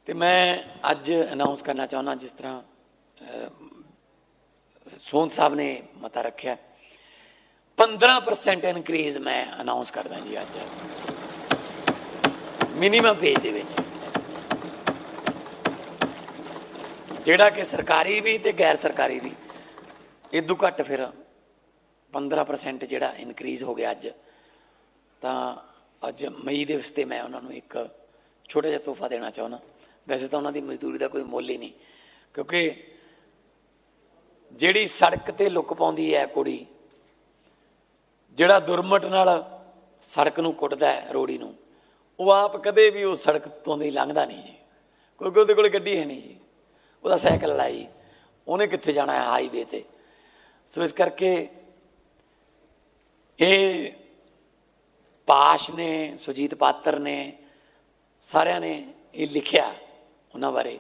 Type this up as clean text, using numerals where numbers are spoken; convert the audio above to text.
तो मैं अज अनाउंस करना चाहना जिस तरह सोहन साहब ने मता रखा 15% इनक्रीज़ मैं अनाउंस करदा जी अज मिनीमम पेज दे विच जिहड़ा कि सरकारी भी तो गैर सरकारी भी इदू घट फिर 15% जिहड़ा इनक्रीज़ हो गया अज तो अज मई दिवस ते मैं उन्होंने एक छोटा जिहा तोहफा देना चाहुंदा। वैसे तो उन्होंने मजदूरी का कोई मुल ही नहीं क्योंकि जिहड़ी सड़क ते लुक पाउंदी है कुड़ी जिहड़ा दुरमट नाल सड़क नूं कुटदा है रोड़ी नूं वो आप कदे भी उस सड़क तो नहीं लंघदा नहीं जी क्योंकि उहदे कोल गड्डी है नहीं जी ਉਹਦਾ ਸਾਈਕਲ ਲਾਈ ਉਹਨੇ ਕਿੱਥੇ ਜਾਣਾ ਹੈ ਹਾਈਵੇ ਤੇ। ਸੋ ਇਸ ਕਰਕੇ ਇਹ ਪਾਸ਼ ਨੇ ਸੁਰਜੀਤ ਪਾਤਰ ਨੇ ਸਾਰਿਆਂ ਨੇ ਇਹ ਲਿਖਿਆ ਉਹਨਾਂ ਬਾਰੇ